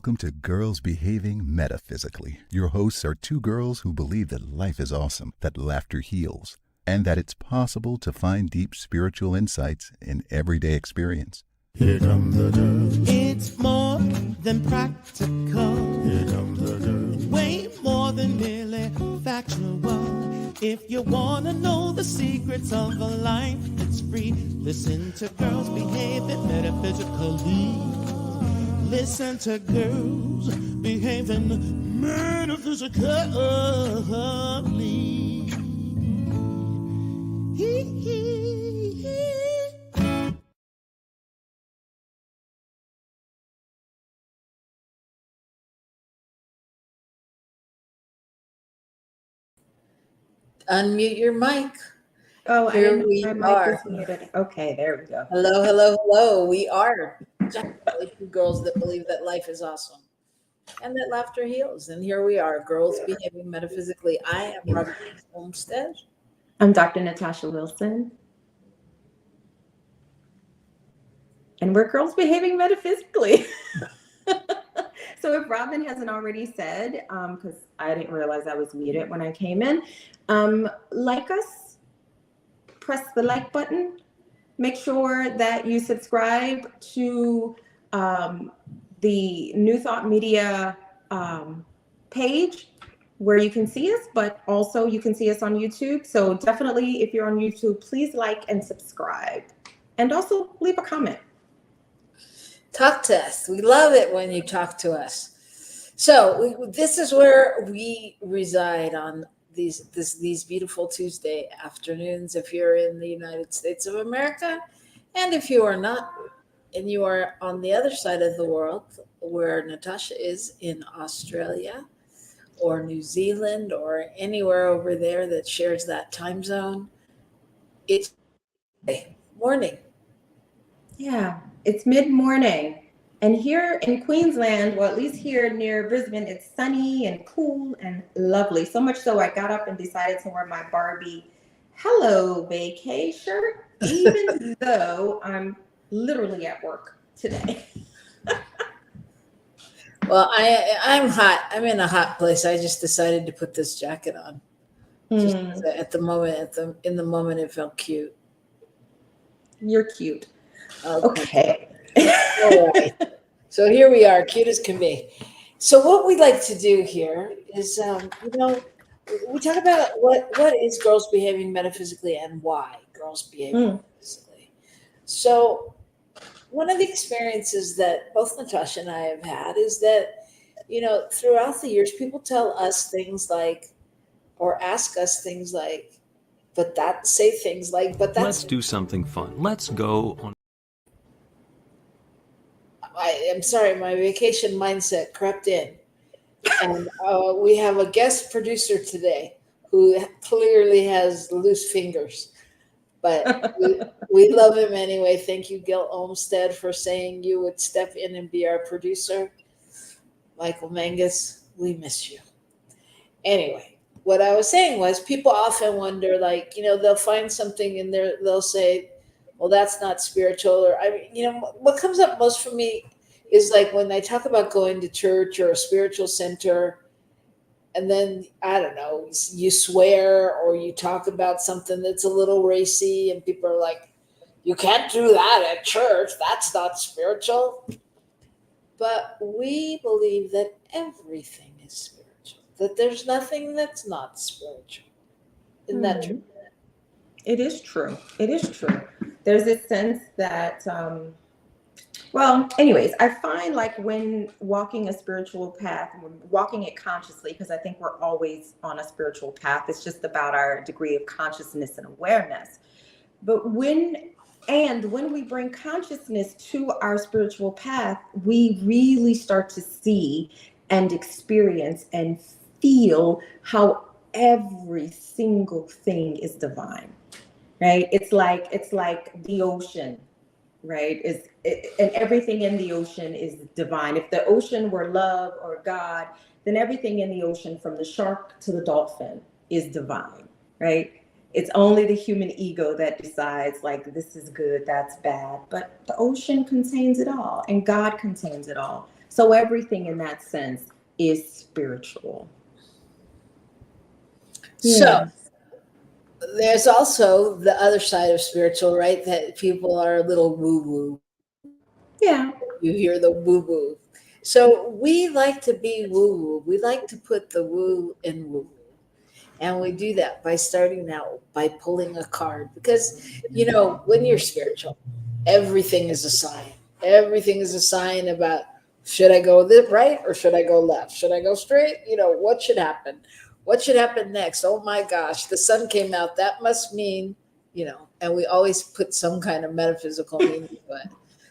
welcome to Girls Behaving Metaphysically. Your hosts are two girls who believe that life is awesome, that laughter heals, and that it's possible to find deep spiritual insights in everyday experience. Here come the girls. It's more than practical. Here come the girls. Way more than merely factual. If you want to know the secrets of a life that's free, listen to Girls Behaving Metaphysically. Listen to Girls Behaving Metaphysically. Unmute your mic. Oh, Here I we didn't know my mic was muted. Okay, there we go. Hello, hello, hello. We are two girls that believe that life is awesome and that laughter heals. And here we are, Girls Behaving Metaphysically. I am Robert Olmsted. I'm Dr. Natasha Wilson. And we're Girls Behaving Metaphysically. So if Robin hasn't already said, because I didn't realize I was muted when I came in, like us, press the like button. Make sure that you subscribe to the New Thought Media page where you can see us, but also you can see us on YouTube. So definitely, if you're on YouTube, please like and subscribe. And also leave a comment. Talk to us. We love it when you talk to us. So this is where we reside on these beautiful Tuesday afternoons. If you're in the United States of America, and if you are not, and you are on the other side of the world, where Natasha is in Australia or New Zealand or anywhere over there that shares that time zone, it's morning. Yeah, it's mid-morning. And here in Queensland, well, at least here near Brisbane, it's sunny and cool and lovely. So much so I got up and decided to wear my Barbie Hello Vacay shirt, even though I'm literally at work today. Well, I'm hot. I'm in a hot place. I just decided to put this jacket on. Just at the moment, in the moment, it felt cute. You're cute. Okay. All right. So here we are, cute as can be. So what we like to do here is, we talk about what is girls behaving metaphysically and why girls behave metaphysically. So one of the experiences that both Natasha and I have had is that, throughout the years, people tell us things like, or ask us things like, say things like, but that's. Let's do something fun. Let's go on. I am sorry, my vacation mindset crept in. And we have a guest producer today who clearly has loose fingers. But we love him anyway. Thank you, Gil Olmsted, for saying you would step in and be our producer. Michael Mangus, we miss you. Anyway, what I was saying was people often wonder, they'll find something in there, they'll say, well, that's not spiritual. Or, what comes up most for me is like when I talk about going to church or a spiritual center, and then, I don't know, you swear or you talk about something that's a little racy, and people are like, you can't do that at church. That's not spiritual. But we believe that everything is spiritual, that there's nothing that's not spiritual. Isn't that true? It is true. It is true. There's this sense that, anyways, I find like when walking a spiritual path, walking it consciously, because I think we're always on a spiritual path. It's just about our degree of consciousness and awareness. But when we bring consciousness to our spiritual path, we really start to see and experience and feel how every single thing is divine. Right? It's like the ocean, right? And everything in the ocean is divine. If the ocean were love or God, then everything in the ocean, from the shark to the dolphin, is divine, right? It's only the human ego that decides like, this is good, that's bad. But the ocean contains it all, and God contains it all. So everything in that sense is spiritual. So there's also the other side of spiritual, right? That people are a little woo-woo. Yeah. You hear the woo-woo. So we like to be woo-woo. We like to put the woo in woo. And we do that by starting out by pulling a card. Because, when you're spiritual, everything is a sign. Everything is a sign about, should I go this right or should I go left? Should I go straight? What should happen? What should happen next? Oh my gosh, the sun came out. That must mean, and we always put some kind of metaphysical meaning to it.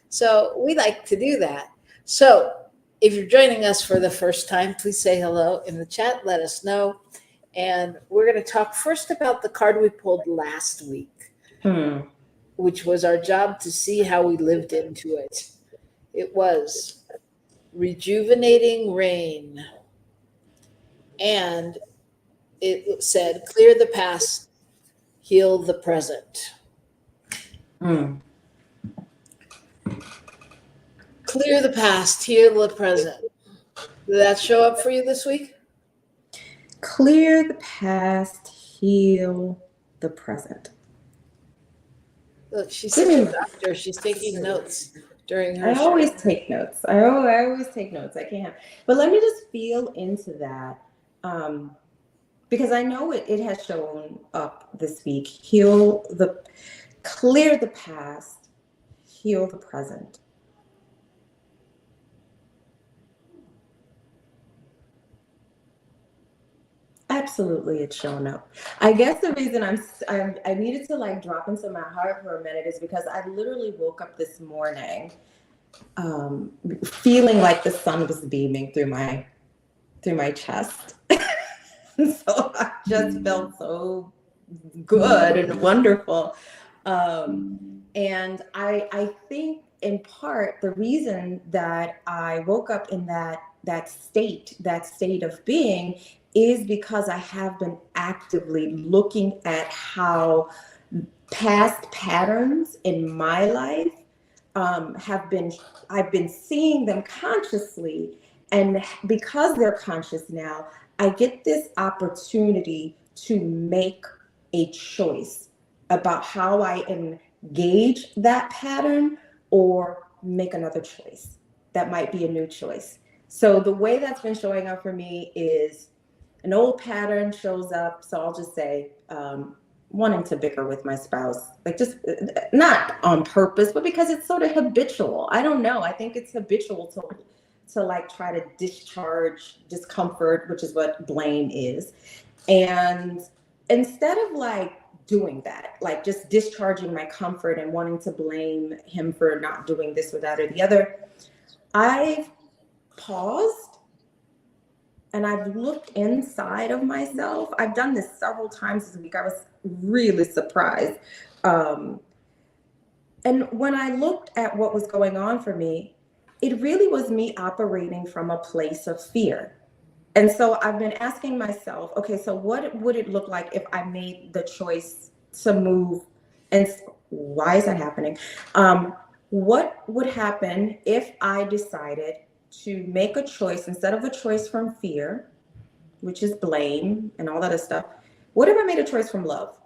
So we like to do that. So if you're joining us for the first time, please say hello in the chat. Let us know. And we're going to talk first about the card we pulled last week, which was our job to see how we lived into it. It was Rejuvenating Rain. And it said, clear the past, heal the present. Clear the past, heal the present. Did that show up for you this week? Clear the past, heal the present. Look, she's such a doctor. She's taking notes during her I show. always take notes. I always take notes. I can't. But let me just feel into that. Because I know it has shown up this week. Clear the past, heal the present. Absolutely, it's shown up. I guess the reason I needed to drop into my heart for a minute is because I literally woke up this morning, feeling like the sun was beaming through my chest. So I just felt so good and wonderful. And I think in part the reason that I woke up in that state of being is because I have been actively looking at how past patterns in my life I've been seeing them consciously, and because they're conscious now, I get this opportunity to make a choice about how I engage that pattern or make another choice. That might be a new choice. So the way that's been showing up for me is an old pattern shows up. So I'll just say, wanting to bicker with my spouse, just not on purpose, but because it's sort of habitual. I don't know. I think it's habitual to try to discharge discomfort, which is what blame is. And instead of doing that, just discharging my comfort and wanting to blame him for not doing this or that or the other, I've paused and I've looked inside of myself. I've done this several times this week. I was really surprised. And when I looked at what was going on for me, it really was me operating from a place of fear. And so I've been asking myself, okay, so what would it look like if I made the choice to move? And why is that happening? What would happen if I decided to make a choice instead of a choice from fear, which is blame and all that other stuff? What if I made a choice from love?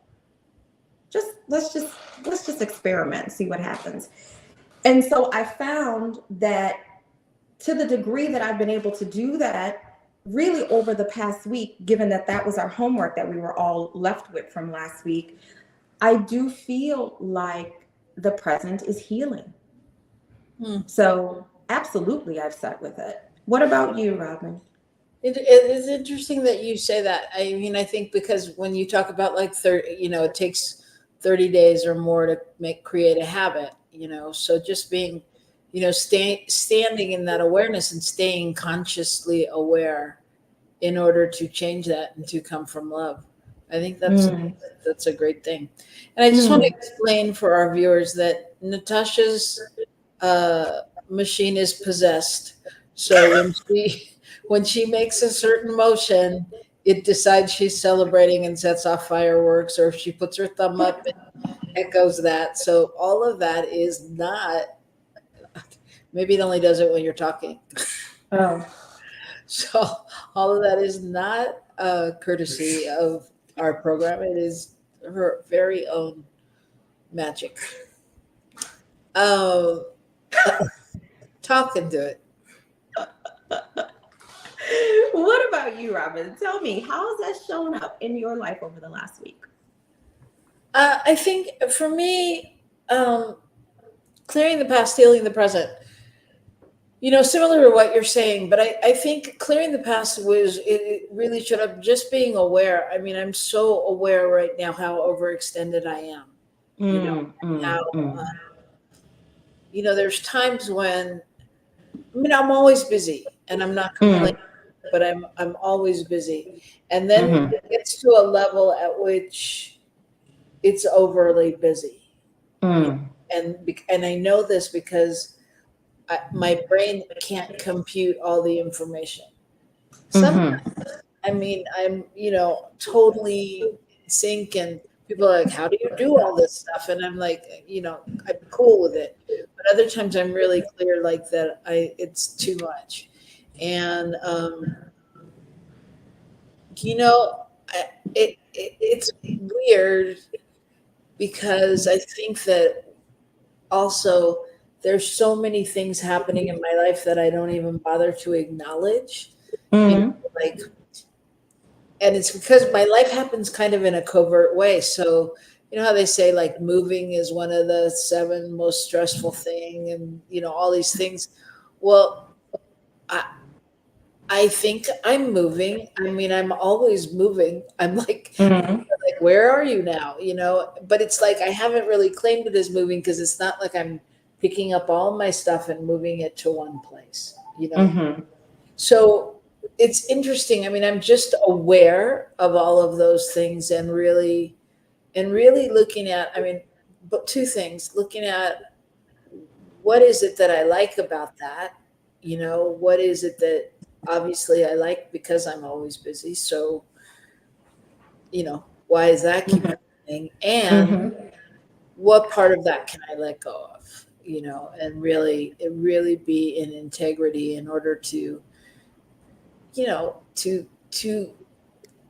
Let's just experiment and see what happens. And so I found that to the degree that I've been able to do that, really over the past week, given that was our homework that we were all left with from last week, I do feel like the present is healing. So absolutely, I've sat with it. What about you, Robin? It is interesting that you say that. I mean, I think because when you talk about it takes 30 days or more to create a habit, so just being, standing in that awareness and staying consciously aware in order to change that and to come from love. I think that's a great thing. And I just want to explain for our viewers that Natasha's machine is possessed. So when she makes a certain motion, it decides she's celebrating and sets off fireworks, or if she puts her thumb up, it echoes that. So all of that is not, maybe it only does it when you're talking. Oh, So all of that is not courtesy of our program. It is her very own magic. Um, talking to it. what about you, Robin? Tell me, how's that shown up in your life over the last week? I think for me, um, clearing the past, healing the present. Similar to what you're saying, but I think clearing the past it really showed up just being aware. I mean, I'm so aware right now how overextended I am. You know, Mm, how mm, mm, there's times when I'm always busy and I'm not complaining, mm, but I'm always busy. And then mm, it gets to a level at which it's overly busy. You mm, know, and I know this because my brain can't compute all the information. Some mm, I mean, I'm, totally in sync, and people are like, how do you do all this stuff? And I'm like, I'm cool with it. But other times I'm really clear like that it's too much. And you know, it's weird because I think that also there's so many things happening in my life that I don't even bother to acknowledge. mm, Like, and it's because my life happens kind of in a covert way. So how they say like moving is one of the seven most stressful thing, and all these things. Well, I I think I'm moving. I mean, I'm always moving. I'm mm, like, where are you now? But it's like I haven't really claimed it as moving because it's not like I'm picking up all my stuff and moving it to one place. mm, So it's interesting. I mean, I'm just aware of all of those things and really looking at, I mean, but two things, looking at what is it that I like about that? What is it that obviously I like because I'm always busy. So, why does that keep happening? And mm, what part of that can I let go of? And really be in integrity in order to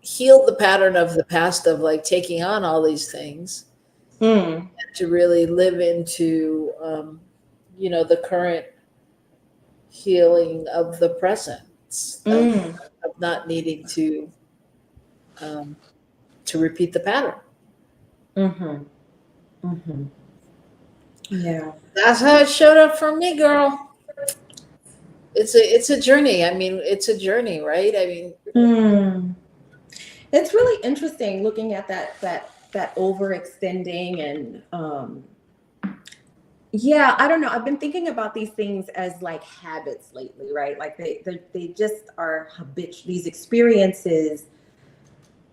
heal the pattern of the past of like taking on all these things, mm, to really live into the current healing of the present, of, mm, of not needing um, to repeat the pattern. mm, mm. Yeah. That's how it showed up for me, girl. It's a journey. I mean, it's a journey, right? I mean, Mm. It's really interesting looking at that overextending and yeah, I don't know. I've been thinking about these things as like habits lately, right? Like they just are habitual. These experiences,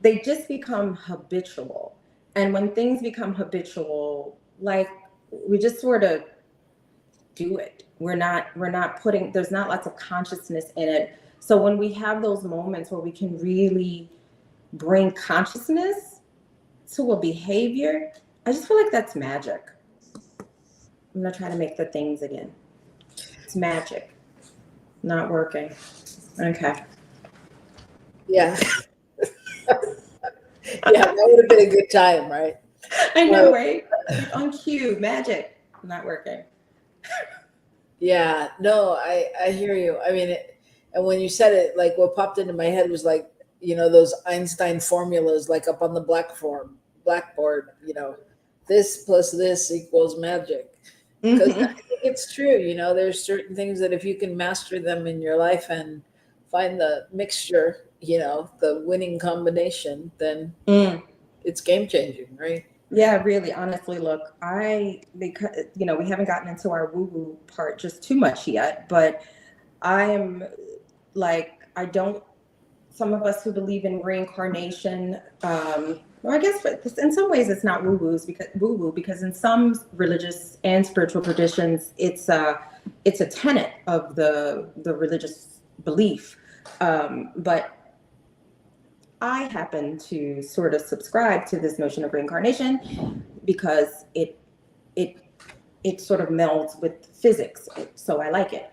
they just become habitual. And when things become habitual, like we just sort of do it. We're not putting, there's not lots of consciousness in it. So when we have those moments where we can really bring consciousness to a behavior, I just feel like that's magic. I'm gonna try to make the things again. It's magic. Not working. Okay. yeah, yeah, that would have been a good time, right? I know, Well, right? Like on cue, magic. Not working. yeah, no, I hear you. I mean, and when you said it, like what popped into my head was like those Einstein formulas, like up on the blackboard. This plus this equals magic. Because I Mm-hmm. think it's true. There's certain things that if you can master them in your life and find the mixture, the winning combination, then Mm. it's game changing, right? Yeah, really, honestly, look, because we haven't gotten into our woo-woo part just too much yet, but I am like, I don't, some of us who believe in reincarnation, well, I guess in some ways it's not woo-woo because in some religious and spiritual traditions, it's a tenet of the religious belief. But I happen to sort of subscribe to this notion of reincarnation because it it sort of melds with physics, so I like it.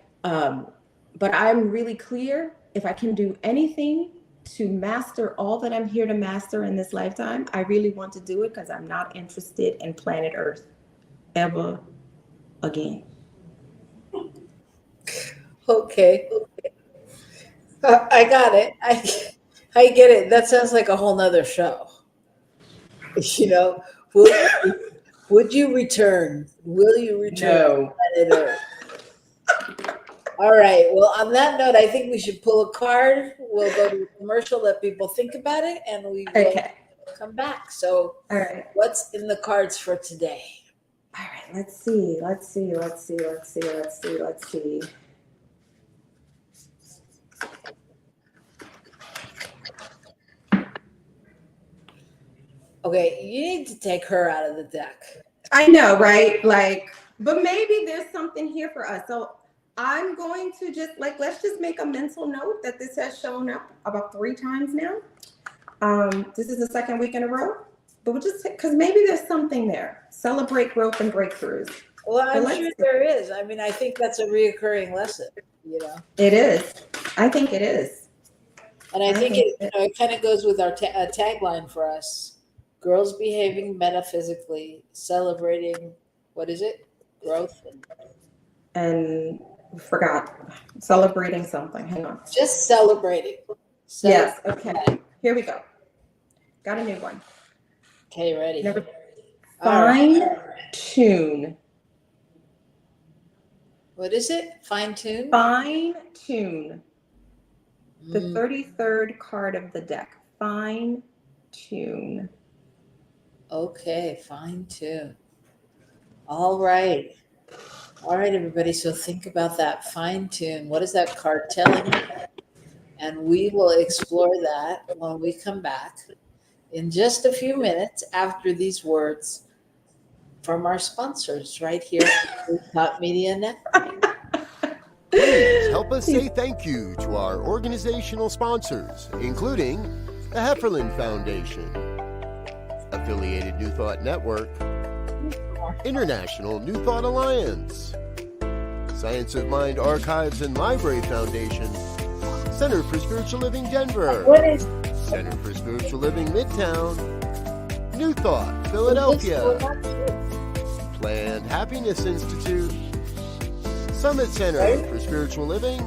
But I'm really clear, if I can do anything to master all that I'm here to master in this lifetime, I really want to do it because I'm not interested in planet Earth ever again. Okay. I got it. I get it. That sounds like a whole nother show. You know, would you return? Will you return to No. planet Earth? All right. Well, on that note, I think we should pull a card. We'll go to a commercial, let people think about it, and we will Okay. come back. So, All right. what's in the cards for today? All right. Let's see. Okay, you need to take her out of the deck. I know, right? Like, but maybe there's something here for us. So I'm going to just let's just make a mental note that this has shown up about 3 times now. This is the second week in a row, but we'll just, because maybe there's something there. Celebrate growth and breakthroughs. Well, I'm sure there is. I mean, I think that's a reoccurring lesson, you know. It is. I think it is. And I think it kind of goes with our tagline for us. Girls behaving metaphysically, celebrating, what is it? Growth. And forgot. Celebrating something. Hang on. Just celebrating. Yes. Okay. Here we go. Got a new one. Okay, ready. Fine tune. What is it? Fine tune? Fine tune. The 33rd card of the deck. Fine tune. Okay, fine tune. All right. All right, everybody. So think about that fine tune. What is that card telling you? And we will explore that when we come back in just a few minutes after these words from our sponsors right here at the Top Media Network. Please help us say thank you to our organizational sponsors, including the Hefferland Foundation, Affiliated New Thought Network, International New Thought Alliance, Science of Mind Archives and Library Foundation, Center for Spiritual Living Denver, Center for Spiritual Living Midtown, New Thought Philadelphia, Planned Happiness Institute, Summit Center for Spiritual Living,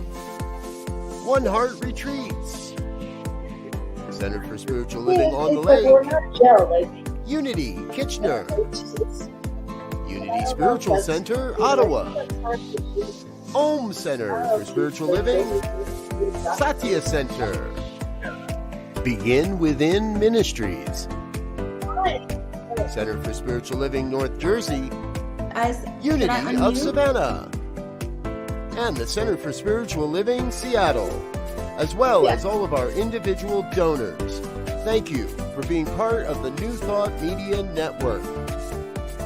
One Heart Retreats, Center for Spiritual Living on the Lake, Unity Kitchener, Unity Spiritual Center Ottawa, Om Center for Spiritual Living, Satya Center, Begin Within Ministries, Center for Spiritual Living North Jersey, Unity of Savannah, and the Center for Spiritual Living Seattle, as well as all of our individual donors. Thank you for being part of the New Thought Media Network.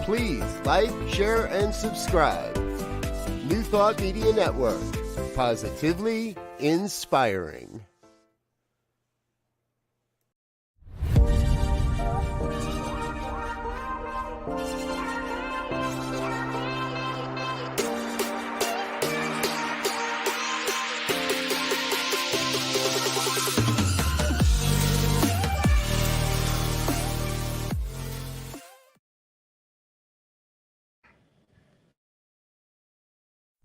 Please like, share, and subscribe. New Thought Media Network, positively inspiring.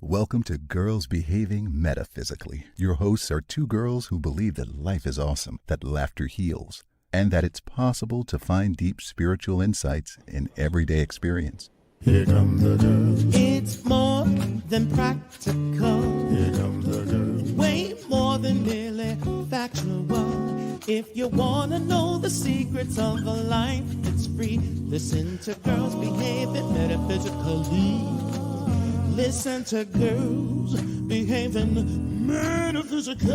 Welcome to Girls Behaving Metaphysically. Your hosts are 2 girls who believe that life is awesome, that laughter heals, and that it's possible to find deep spiritual insights in everyday experience. Here come the girls. It's more than practical. Here comes the girls. Way more than merely factual. If you want to know the secrets of a life that's free, listen to Girls Behaving Metaphysically. Listen to Girls Behaving Metaphysically.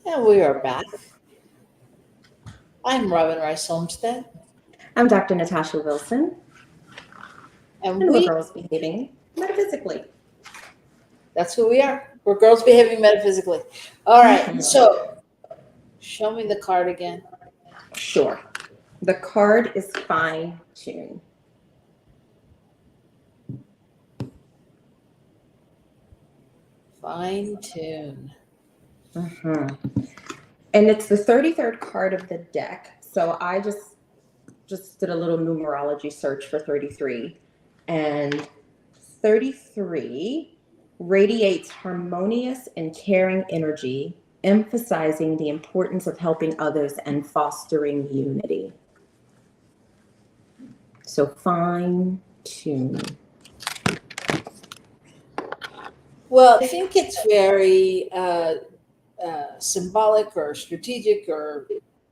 And we are back. I'm Robin Rice Olmsted. I'm Dr. Natasha Wilson. And we're we Girls Behaving Metaphysically. That's who we are. We're Girls Behaving Metaphysically. All right. So Show me the card again. Sure. The card is fine tune. Fine tune. And it's the 33rd card of the deck. So I just did a little numerology search for 33. And 33 radiates harmonious and caring energy, emphasizing the importance of helping others and fostering unity. So fine tune. Well, I think it's very symbolic or strategic or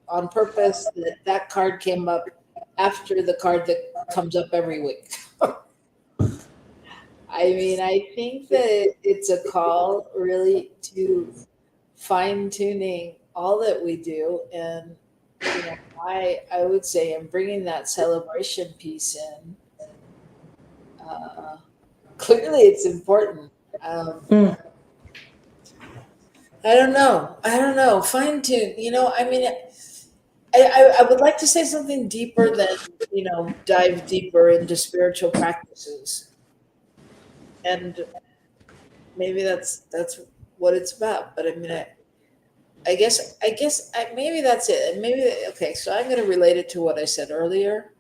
on purpose that card came up after the card that comes up every week. I mean, I think that it's a call really to fine tuning all that we do. And, I would say I'm bringing that celebration piece in. Clearly, it's important. I don't know. Fine tune. I mean, I would like to say something deeper than, dive deeper into spiritual practices. And maybe that's what it's about. But I mean, I guess maybe that's it. And maybe, okay, so I'm going to relate it to what I said earlier.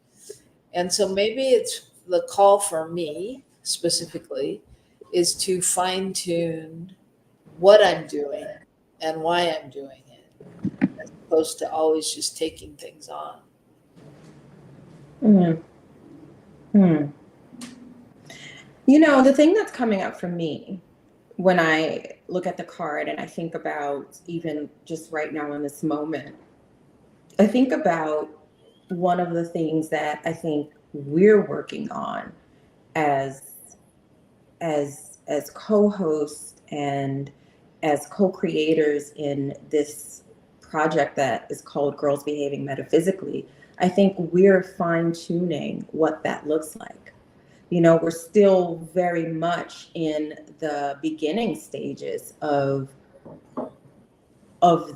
And so maybe it's the call for me specifically is to fine tune what I'm doing and why I'm doing it, as opposed to always just taking things on. The thing that's coming up for me when I look at the card and I think about even just right now in this moment, I think about one of the things that I think we're working on as co-hosts and as co-creators in this project that is called Girls Behaving Metaphysically. I think we're fine-tuning what that looks like. We're still very much in the beginning stages of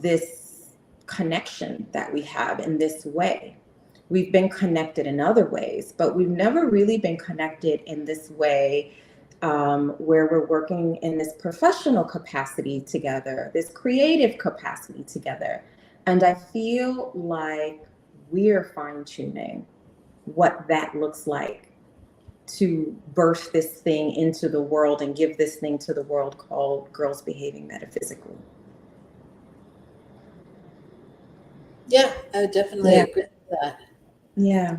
this connection that we have in this way. We've been connected in other ways, but we've never really been connected in this way, where we're working in this professional capacity together, this creative capacity together. And I feel like we're fine-tuning what that looks like to burst this thing into the world and give this thing to the world called Girls Behaving Metaphysically. Yeah, I would definitely agree with that. Yeah.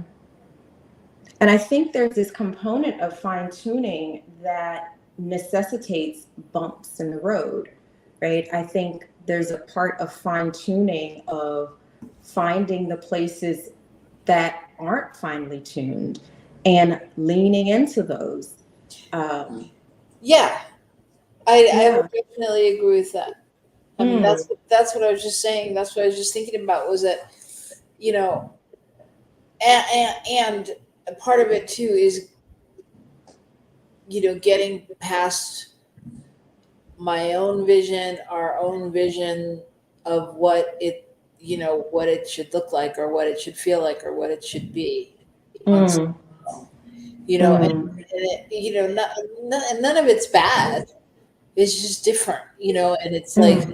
And I think there's this component of fine tuning that necessitates bumps in the road, right? I think there's a part of fine tuning of finding the places that aren't finely tuned and leaning into those. I would definitely agree with that. I mean, that's what I was just saying. That's what I was just thinking about was that, and a part of it too is, getting past my own vision, our own vision of what it should look like or what it should feel like or what it should be. And none of it's bad. It's just different, and it's like,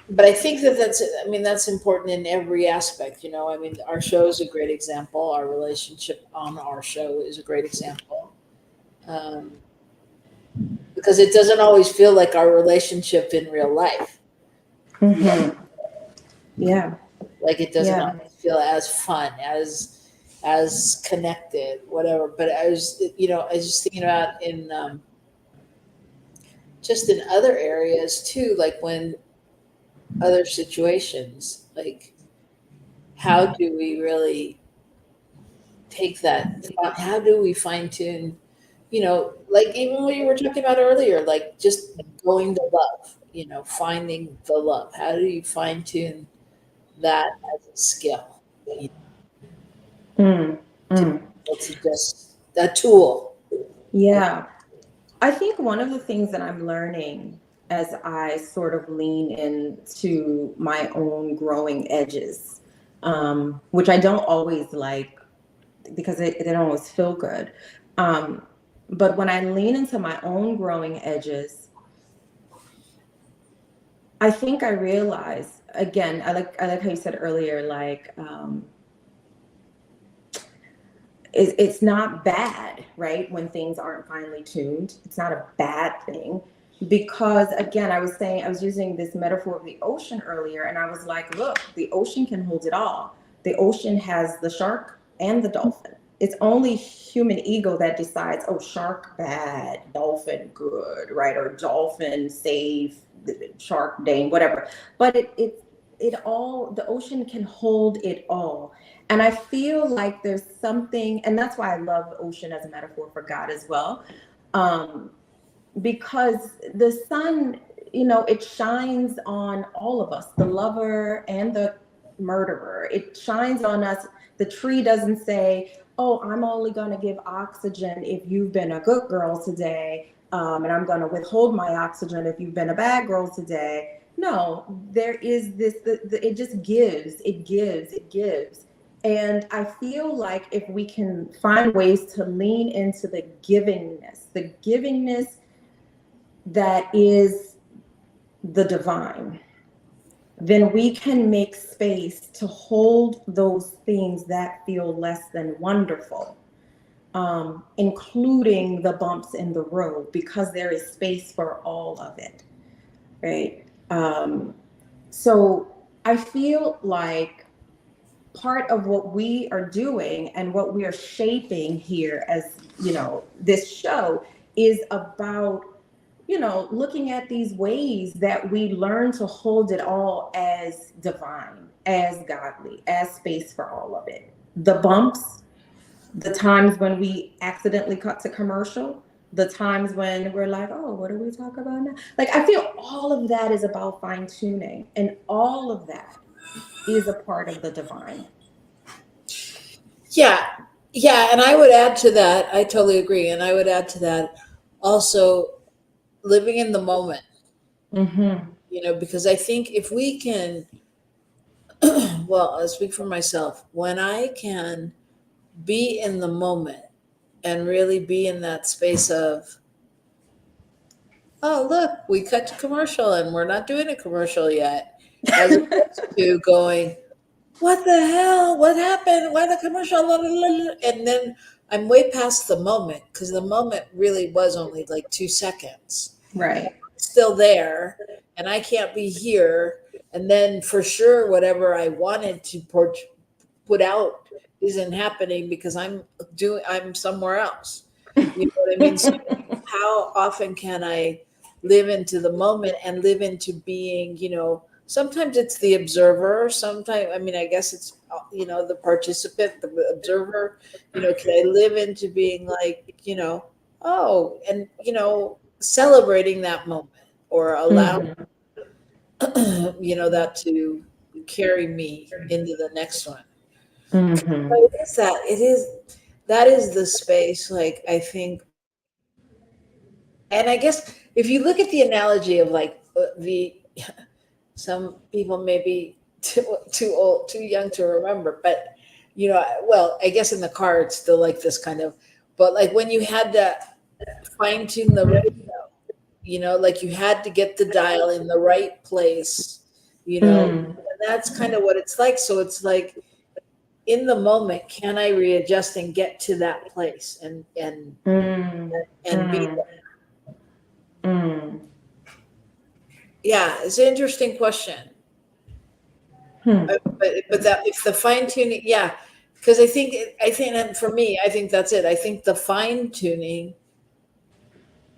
but I think that's important in every aspect, I mean, our show is a great example. Our relationship on our show is a great example. Because it doesn't always feel like our relationship in real life. Yeah. Like it doesn't always feel as fun, as connected, whatever. But I was just thinking about in just in other areas too, like when other situations, like how do we really take that? How do we fine tune? Like even what you were talking about earlier, like just going to love, finding the love. How do you fine tune that as a skill? It's just a tool. Yeah. I think one of the things that I'm learning as I sort of lean into my own growing edges, which I don't always like because they don't always feel good. But when I lean into my own growing edges, I think I realize, again, I like how you said earlier, like, it's not bad, right? When things aren't finely tuned, it's not a bad thing. Because again, I was using this metaphor of the ocean earlier, and I was like, look, the ocean can hold it all. The ocean has the shark and the dolphin. It's only human ego that decides, oh, shark bad, dolphin good, right? Or dolphin safe, shark dang, whatever. But it all, the ocean can hold it all. And I feel like there's something, and that's why I love the ocean as a metaphor for God as well. Because the sun, it shines on all of us, the lover and the murderer. It shines on us. The tree doesn't say, oh, I'm only going to give oxygen if you've been a good girl today, and I'm going to withhold my oxygen if you've been a bad girl today. No, there is this, it just gives, it gives, it gives. And I feel like if we can find ways to lean into the givingness that is the divine, then we can make space to hold those things that feel less than wonderful, including the bumps in the road, because there is space for all of it, right? So I feel like part of what we are doing and what we are shaping here as, this show is about, looking at these ways that we learn to hold it all as divine, as godly, as space for all of it. The bumps, the times when we accidentally cut to commercial, the times when we're like, oh, what do we talk about now? Like, I feel all of that is about fine tuning, and all of that is a part of the divine. Yeah. And I would add to that, I totally agree. And I would add to that also living in the moment, because I think if we can, well, I'll speak for myself, when I can be in the moment and really be in that space of, oh, look, we cut to commercial and we're not doing a commercial yet, as opposed to going, what the hell? What happened? Why the commercial? And then I'm way past the moment, because the moment really was only like 2 seconds. Right. It's still there, and I can't be here. And then for sure, whatever I wanted to put out isn't happening because I'm somewhere else. You know what I mean? So how often can I live into the moment and live into being, sometimes it's the observer. Sometimes, I guess it's, the participant, the observer, can I live into being like, oh, and, celebrating that moment or allowing, that to carry me into the next one. Mm-hmm. But that is the space, like, I think. And I guess if you look at the analogy of like some people may be too old, too young to remember, but well, I guess in the car it's still like this kind of, but like when you had to fine tune the radio, like you had to get the dial in the right place, and that's kind of what it's like. So it's like in the moment, can I readjust and get to that place and be there? Yeah, it's an interesting question. But that if the fine tuning, yeah, because I think, and for me, I think that's it. I think the fine tuning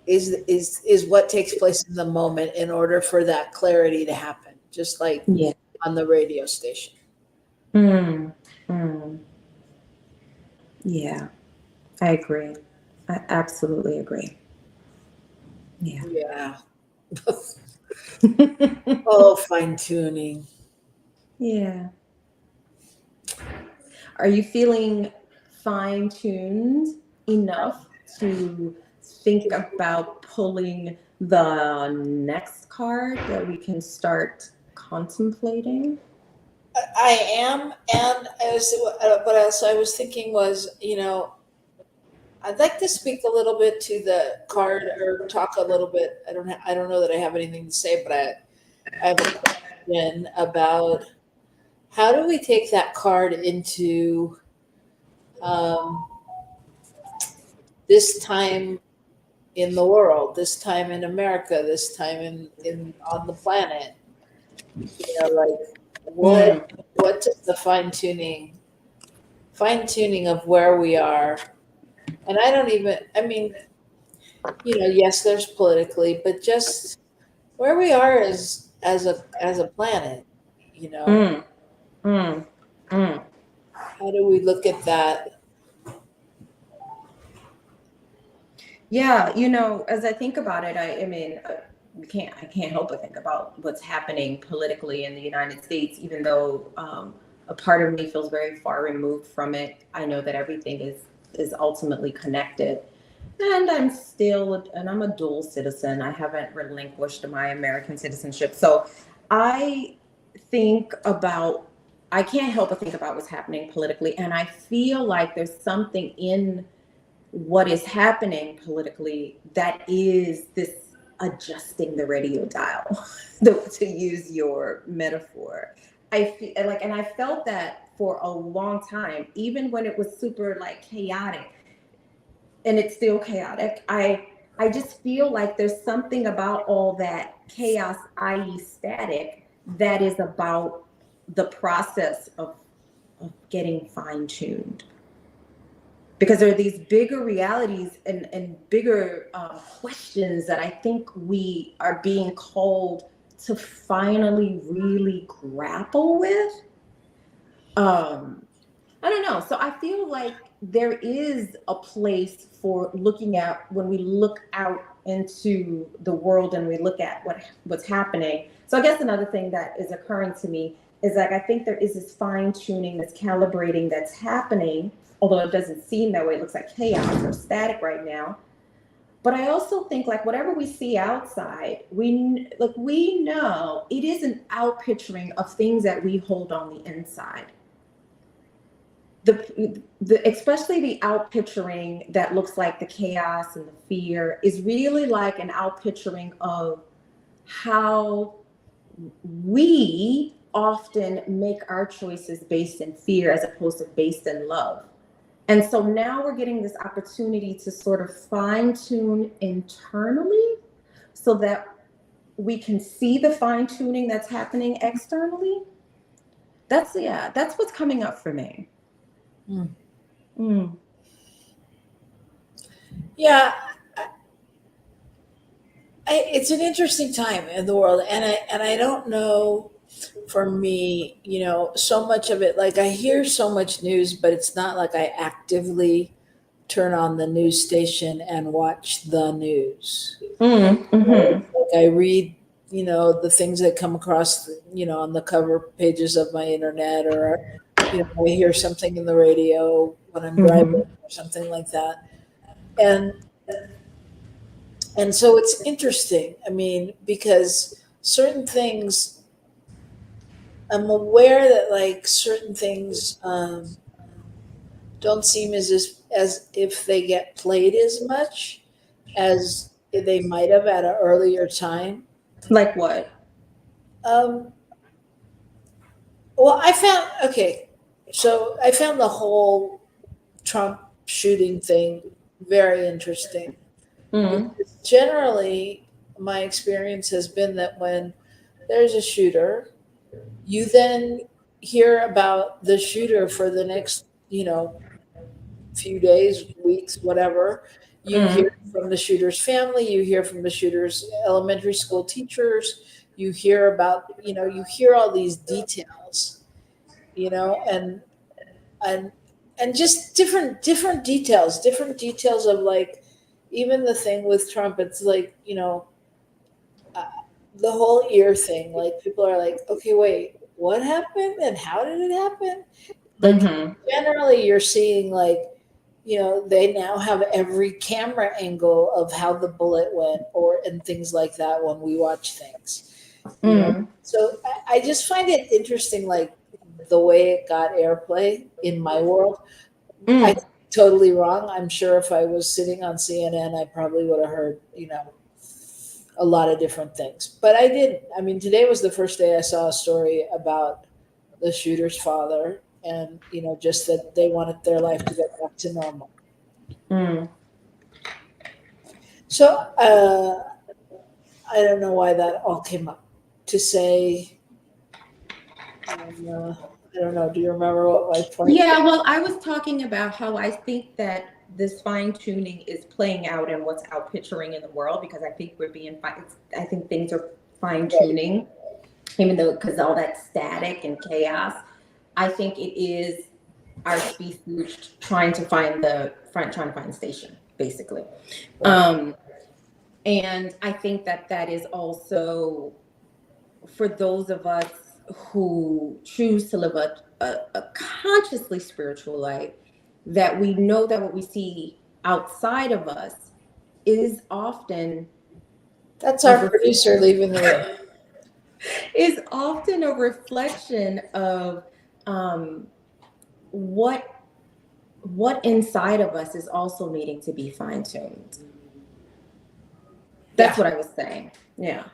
is what takes place in the moment in order for that clarity to happen, just like on the radio station. Yeah, I agree. I absolutely agree. Yeah. Oh, fine tuning. Yeah. Are you feeling fine tuned enough to think about pulling the next card that we can start contemplating? I am, and what else I was thinking was, I'd like to speak a little bit to the card or talk a little bit. I don't know that I have anything to say, but I have a question about how do we take that card into um, this time in the world, this time in America, this time in on the planet. Like what does the fine tuning of where we are? And I mean, yes, there's politically, but just where we are as a planet, you know, Mm, mm, mm. how do we look at that? Yeah, as I think about it, I mean, I can't help but think about what's happening politically in the United States, even though a part of me feels very far removed from it. I know that everything is ultimately connected. And I'm a dual citizen. I haven't relinquished my American citizenship. So I I can't help but think about what's happening politically. And I feel like there's something in what is happening politically that is this adjusting the radio dial, to use your metaphor. I feel like, and I felt that for a long time, even when it was super like chaotic, and it's still chaotic. I just feel like there's something about all that chaos, i.e., static, that is about the process of getting fine-tuned. Because there are these bigger realities and bigger questions that I think we are being called to finally really grapple with. I don't know. So I feel like there is a place for looking at when we look out into the world and we look at what's happening. So I guess another thing that is occurring to me is like I think there is this fine tuning, this calibrating that's happening, although it doesn't seem that way. It looks like chaos or static right now. But I also think like whatever we see outside, we know it is an outpicturing of things that we hold on the inside. Especially the outpicturing that looks like the chaos and the fear is really like an outpicturing of how we often make our choices based in fear as opposed to based in love. And so now we're getting this opportunity to sort of fine tune internally so that we can see the fine tuning that's happening externally. That's what's coming up for me. Yeah, it's an interesting time in the world, and I don't know. For me, so much of it, like I hear so much news, but it's not like I actively turn on the news station and watch the news. Like I read, the things that come across, on the cover pages of my internet, or I hear something in the radio when I'm driving or something like that. And so it's interesting. I mean, because certain things, I'm aware that like certain things don't seem as if they get played as much as they might have at an earlier time. Like what? Well, so I found the whole Trump shooting thing very interesting. Because generally, my experience has been that when there's a shooter, you then hear about the shooter for the next, few days, weeks, whatever. You hear from the shooter's family, you hear from the shooter's elementary school teachers, you hear about, you hear all these details, and just different details of like, even the thing with Trump, it's like, the whole ear thing, like people are like, okay, wait, what happened and how did it happen? Like generally you're seeing like they now have every camera angle of how the bullet went and things like that when we watch things. So I just find it interesting, like the way it got airplay in my world. I'm totally wrong. I'm sure if I was sitting on CNN, I probably would have heard, a lot of different things. But I didn't. I mean, today was the first day I saw a story about the shooter's father and, just that they wanted their life to get back to normal. So I don't know why that all came up to say. I don't know. Do you remember what my point? Yeah, well, I was talking about how I think that this fine tuning is playing out in what's out picturing in the world, because I think I think things are fine tuning, even though because all that static and chaos. I think it is our species trying to find the station, basically. And I think that is also for those of us who choose to live a consciously spiritual life, that we know that what we see outside of us is often that's our producer leaving the room. Is often a reflection of what inside of us is also needing to be fine-tuned. That's what I was saying. Yeah.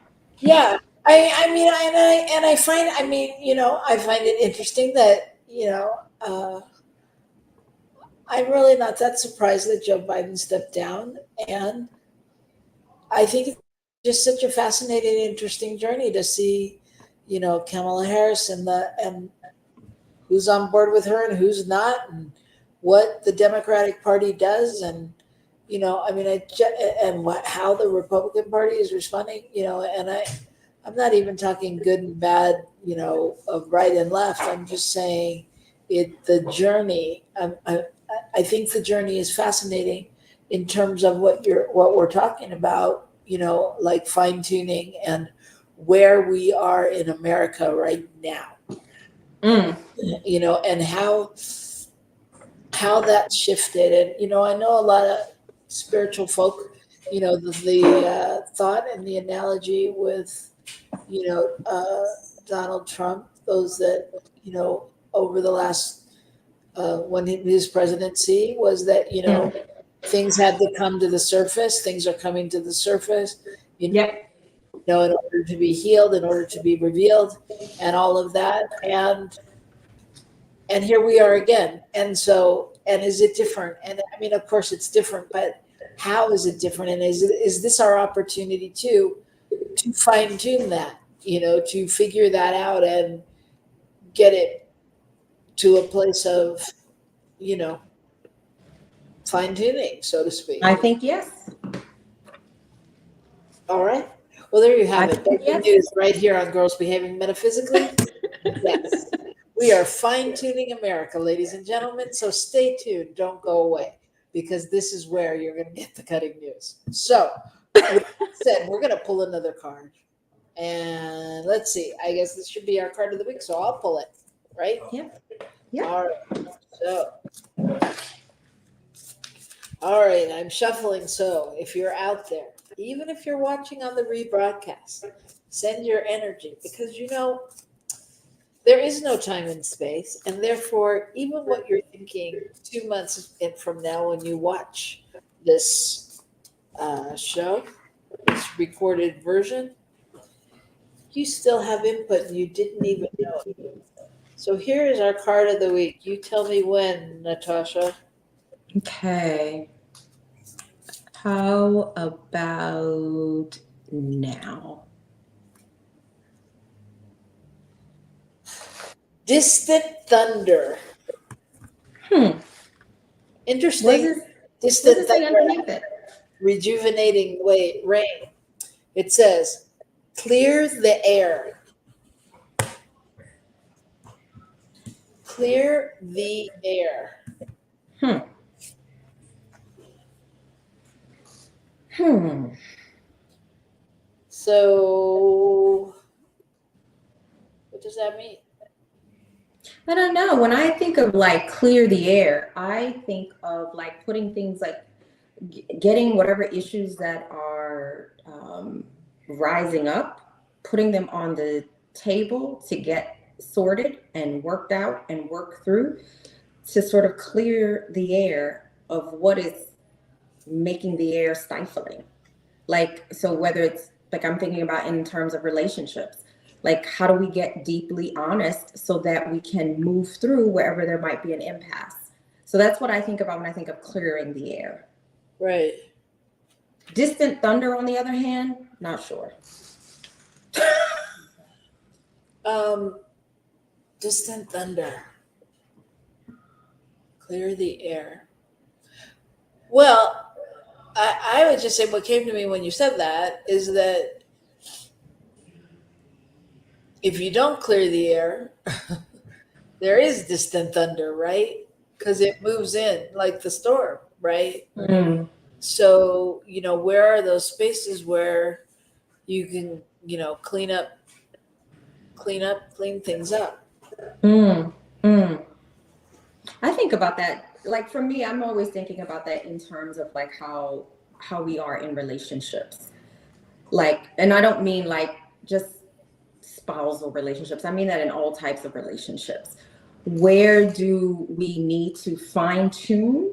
I mean, I find, I find it interesting that, I'm really not that surprised that Joe Biden stepped down. And I think it's just such a fascinating, interesting journey to see, Kamala Harris and who's on board with her and who's not, and what the Democratic Party does. And, how the Republican Party is responding, and I'm not even talking good and bad, of right and left. I'm just saying the journey. I think the journey is fascinating in terms of what we're talking about, like fine tuning and where we are in America right now, and how that shifted. And, I know a lot of spiritual folk, the thought and the analogy with, Donald Trump, those that, over the last, when his presidency was that, things had to come to the surface. Things are coming to the surface, in order to be healed, in order to be revealed, and all of that. And here we are again. And so, and is it different? And I mean, of course it's different, but how is it different? And is this our opportunity to fine tune that, to figure that out and get it to a place of, fine tuning, so to speak? I think yes. All right. Well, there you have it. Breaking news right here on Girls Behaving Metaphysically. Yes. We are fine-tuning America, ladies and gentlemen. So stay tuned. Don't go away, because this is where you're going to get the cutting news. So, with that said, we're going to pull another card. And let's see. I guess this should be our card of the week, so I'll pull it. Right? Yep. All right. So, all right. I'm shuffling. So, if you're out there, even if you're watching on the rebroadcast, send your energy, because there is no time and space, and therefore, even what you're thinking 2 months from now when you watch this show, this recorded version, you still have input and you didn't even know it. So here is our card of the week. You tell me when, Natasha. Okay. How about now? Distant thunder. Interesting. Distant thunder. Rejuvenating rain. It says, clear the air. Clear the air. So, what does that mean? I don't know. When I think of like clear the air, I think of like putting things like getting whatever issues that are rising up, putting them on the table to get sorted and worked out and worked through to sort of clear the air of what is making the air stifling. Like, so whether it's like I'm thinking about in terms of relationships, like how do we get deeply honest so that we can move through wherever there might be an impasse? So that's what I think about when I think of clearing the air. Right. Distant thunder, on the other hand, not sure. Distant thunder. Clear the air. Well, I would just say what came to me when you said that is that if you don't clear the air, there is distant thunder, right? Because it moves in like the storm, right? Mm. So, where are those spaces where you can, clean things up? Mm. Mm. I think about that. Like for me, I'm always thinking about that in terms of like how we are in relationships. Like, and I don't mean like just spousal relationships. I mean that in all types of relationships. Where do we need to fine tune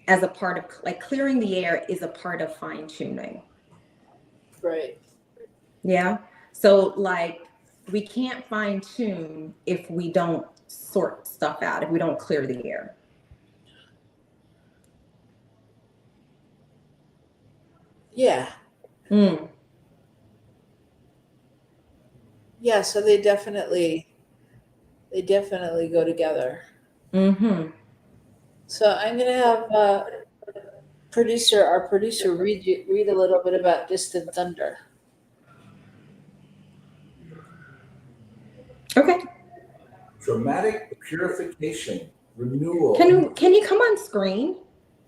as a part of like clearing the air is a part of fine tuning. Right. Yeah. So like we can't fine tune if we don't sort stuff out, if we don't clear the air. Yeah. Mm. Yeah. So they definitely go together. Mm-hmm. So I'm going to have our producer read a little bit about distant thunder. Okay. Dramatic purification, renewal. Can you come on screen?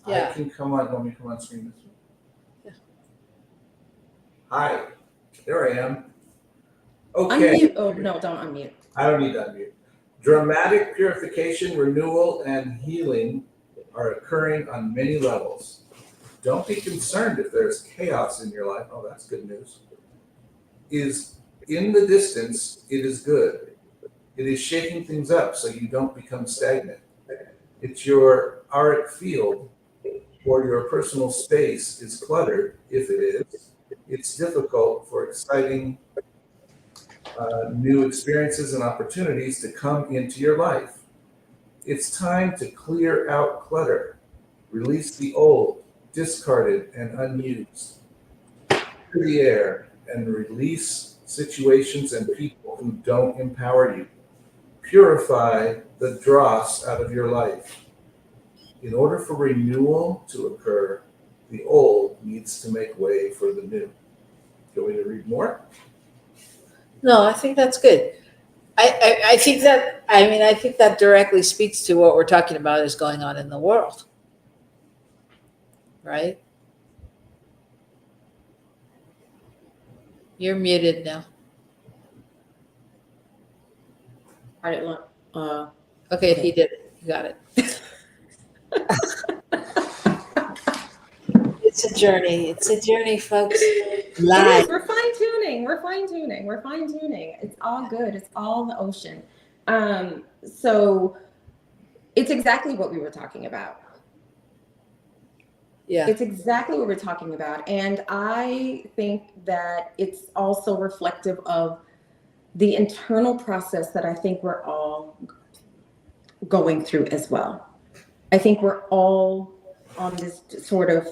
Yeah. I can come on. Let me come on screen. Yeah. Hi, there I am. Okay. Unmute. Oh no, don't unmute. I don't need to unmute. Dramatic purification, renewal, and healing are occurring on many levels. Don't be concerned if there's chaos in your life. Oh, that's good news. Is in the distance, it is good. It is shaking things up so you don't become stagnant. It's your auric field or your personal space is cluttered. If it is, it's difficult for exciting new experiences and opportunities to come into your life. It's time to clear out clutter, release the old, discarded, and unused. Clear the air and release situations and people who don't empower you. Purify the dross out of your life. In order for renewal to occur, the old needs to make way for the new. Do you want me to read more? No, I think that's good. I think that directly speaks to what we're talking about is going on in the world. Right? You're muted now. I didn't want. Okay, he did it. You got it. It's a journey. It's a journey, folks. Live. We're fine tuning. It's all good. It's all the ocean. So it's exactly what we were talking about. Yeah. It's exactly what we're talking about. And I think that it's also reflective of the internal process that I think we're all going through as well. I think we're all on this sort of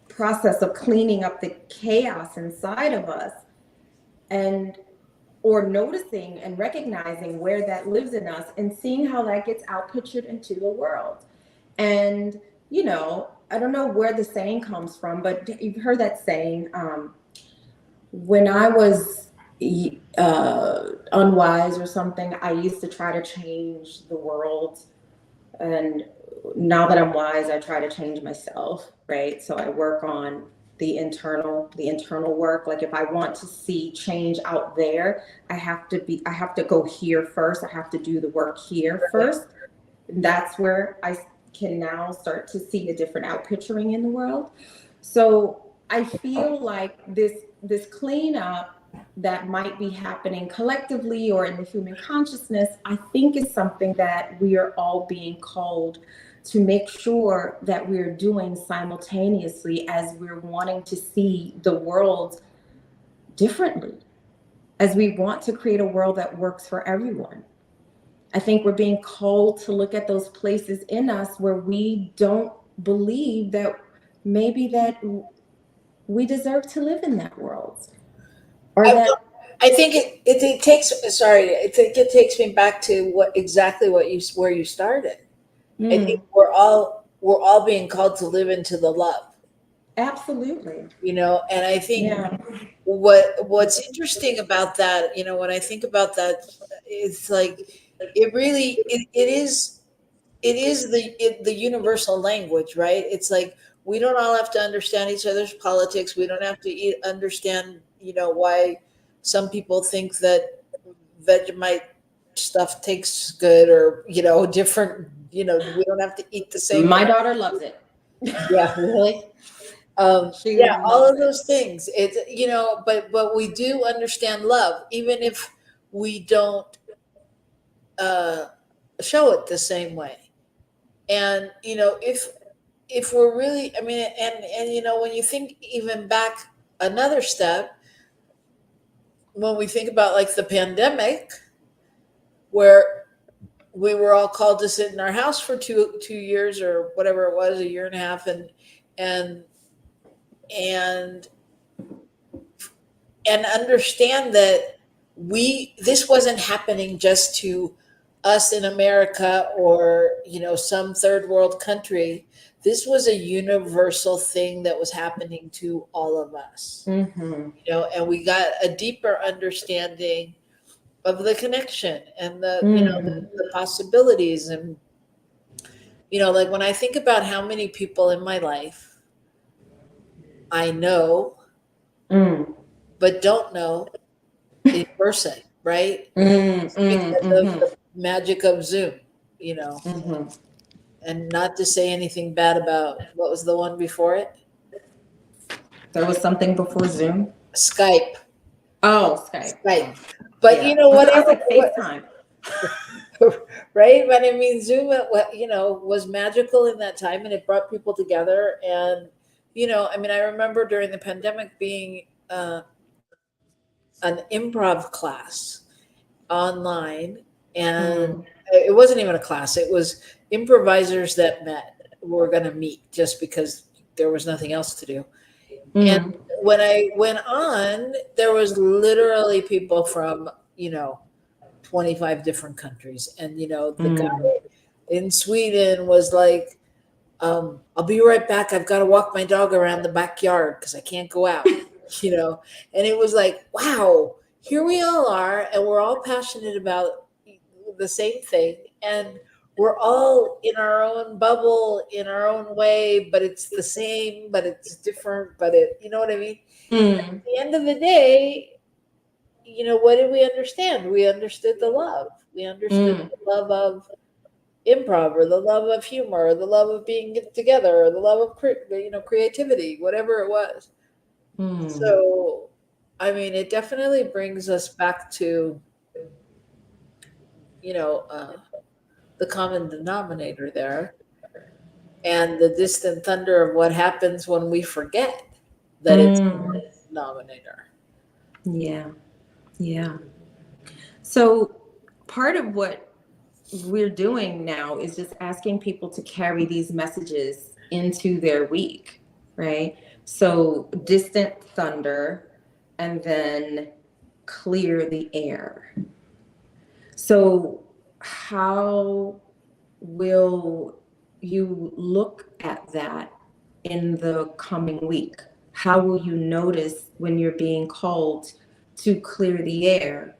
process of cleaning up the chaos inside of us or noticing and recognizing where that lives in us and seeing how that gets outpictured into the world. And, I don't know where the saying comes from, but you've heard that saying, when I was unwise or something, I used to try to change the world. And now that I'm wise, I try to change myself, right? So I work on the internal work. Like if I want to see change out there, I have to go here first. I have to do the work here first. And that's where I can now start to see a different outpicturing in the world. So I feel like this cleanup that might be happening collectively or in the human consciousness, I think is something that we are all being called to make sure that we're doing simultaneously as we're wanting to see the world differently, as we want to create a world that works for everyone. I think we're being called to look at those places in us where we don't believe that maybe that we deserve to live in that world. Or I think it takes. Sorry, I think it takes me back to where you started. I think we're all being called to live into the love. Absolutely. And I think what's interesting about that, when I think about that, it's like it is the universal language, right? It's like we don't all have to understand each other's politics. We don't have to understand, why some people think that Vegemite stuff tastes good or, different, we don't have to eat the same. My daughter loves it. Yeah, really? All of those things. It's, but we do understand love, even if we don't show it the same way. And, if we're really, I mean, and when you think even back another step, when we think about like the pandemic, where we were all called to sit in our house for two years or whatever it was, a year and a half, and understand that this wasn't happening just to us in America or some third world country. This was a universal thing that was happening to all of us. And we got a deeper understanding of the connection and the possibilities. And like when I think about how many people in my life I know but don't know in person, right? Because of the magic of Zoom, and not to say anything bad about what was the one before it. There was something before Zoom. Skype. Oh, Skype. But whatever. Like FaceTime. Right? But I mean, Zoom, was magical in that time, and it brought people together. And I mean, I remember during the pandemic being an improv class online, and it wasn't even a class. It was improvisers that were going to meet just because there was nothing else to do. And when I went on, there was literally people from 25 different countries, and the guy in Sweden was like, I'll be right back, I've got to walk my dog around the backyard because I can't go out. And it was like, wow, here we all are, and we're all passionate about the same thing, and we're all in our own bubble in our own way, but it's the same, but it's different, but you know what I mean? At the end of the day, what did we understand? We understood the love. We understood the love of improv, or the love of humor, or the love of being together, or the love of creativity, whatever it was. So, I mean, it definitely brings us back to, the common denominator there, and the distant thunder of what happens when we forget that it's the common denominator. Yeah. So part of what we're doing now is just asking people to carry these messages into their week, right? So distant thunder, and then clear the air. So how will you look at that in the coming week? How will you notice when you're being called to clear the air?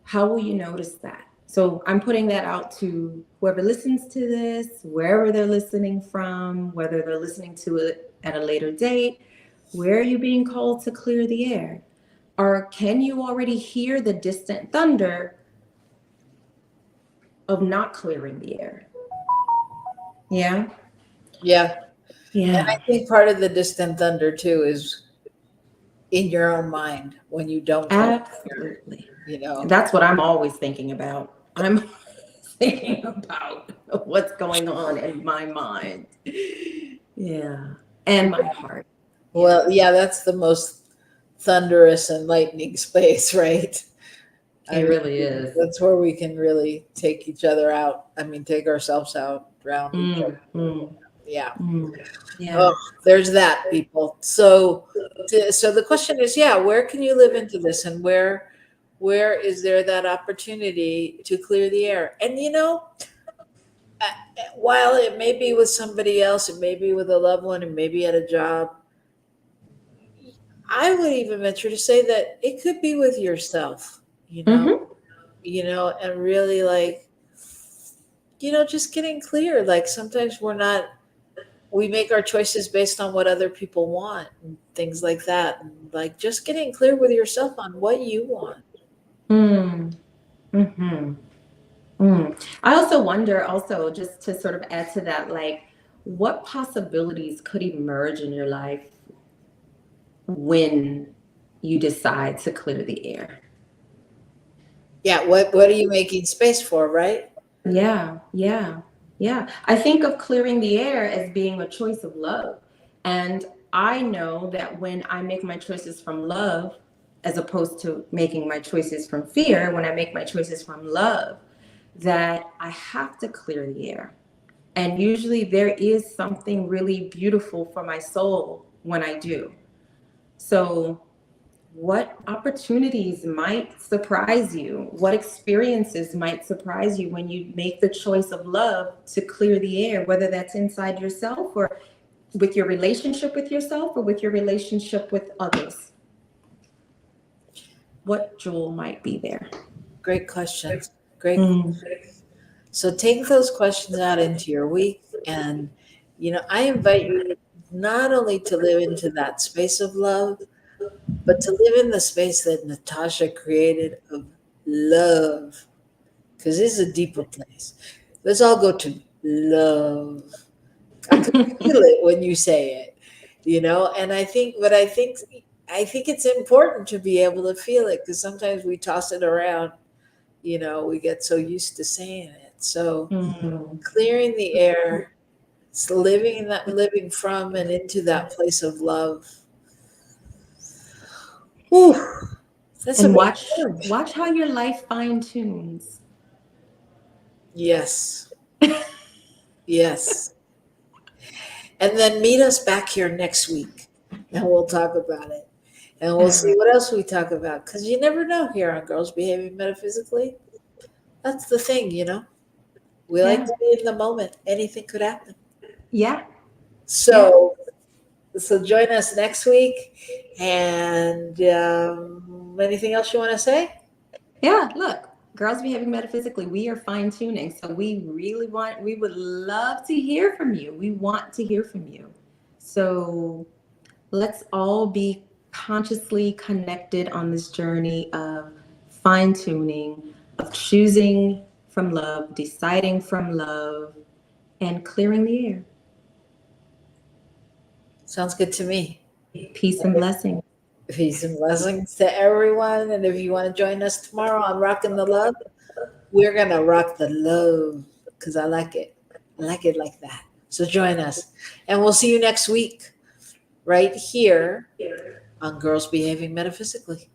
How will you notice that? So I'm putting that out to whoever listens to this, wherever they're listening from, whether they're listening to it at a later date? Where are you being called to clear the air? Or can you already hear the distant thunder of not clearing the air? Yeah. Yeah. And I Yeah. think part of the distant thunder too is in your own mind when you don't clear the air, Absolutely. you know. That's what I'm always thinking about. I'm thinking about what's going on in my mind. Yeah. And my heart. Well, yeah, that's the most thunderous and lightning space, right? It really is. That's where we can really take each other out. I mean, take ourselves out, drown each other. Yeah. Yeah. Oh, there's that, people. So the question is, yeah, where can you live into this, and where is there that opportunity to clear the air? And while it may be with somebody else, it may be with a loved one, it may be at a job, I would even venture to say that it could be with yourself, and really like, just getting clear. Like sometimes we make our choices based on what other people want and things like that. And like just getting clear with yourself on what you want. I also wonder, just to sort of add to that, like what possibilities could emerge in your life when you decide to clear the air? Yeah. What are you making space for, right? Yeah. I think of clearing the air as being a choice of love. And I know that when I make my choices from love, as opposed to making my choices from fear, when I make my choices from love, that I have to clear the air. And usually there is something really beautiful for my soul when I do. So what opportunities might surprise you? What experiences might surprise you when you make the choice of love to clear the air, whether that's inside yourself or with your relationship with yourself or with your relationship with others? What jewel might be there? Great questions. Great. So take those questions out into your week. And, I invite you not only to live into that space of love, but to live in the space that Natasha created of love. Because this is a deeper place. Let's all go to love. I can feel it when you say it, and I think it's important to be able to feel it, because sometimes we toss it around, we get so used to saying it. So clearing the air, living from and into that place of love. Whew, and watch how your life fine tunes. Yes. Yes. And then meet us back here next week and we'll talk about it. And we'll see what else we talk about. Because you never know here on Girls Behaving Metaphysically. That's the thing, We like to be in the moment. Anything could happen. Yeah. So join us next week. And anything else you want to say? Yeah, look. Girls Behaving Metaphysically, we are fine tuning. So we would love to hear from you. We want to hear from you. So let's all be consciously connected on this journey of fine tuning, of choosing from love, deciding from love, and clearing the air. Sounds good to me. Peace and blessings. Peace and blessings to everyone. And if you want to join us tomorrow on Rockin' the Love, we're going to rock the love because I like it. I like it like that. So join us. And we'll see you next week right here on Girls Behaving Metaphysically.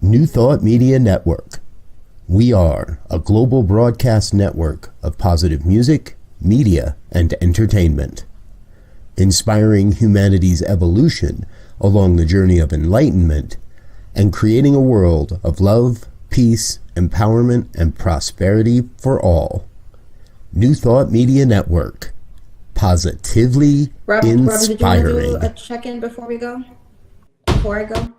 New Thought Media Network. We are a global broadcast network of positive music, media, and entertainment, inspiring humanity's evolution along the journey of enlightenment and creating a world of love, peace, empowerment, and prosperity for all. New Thought Media Network. Positively Robin, did you want to inspiring. do a check-in before we go? Before I go?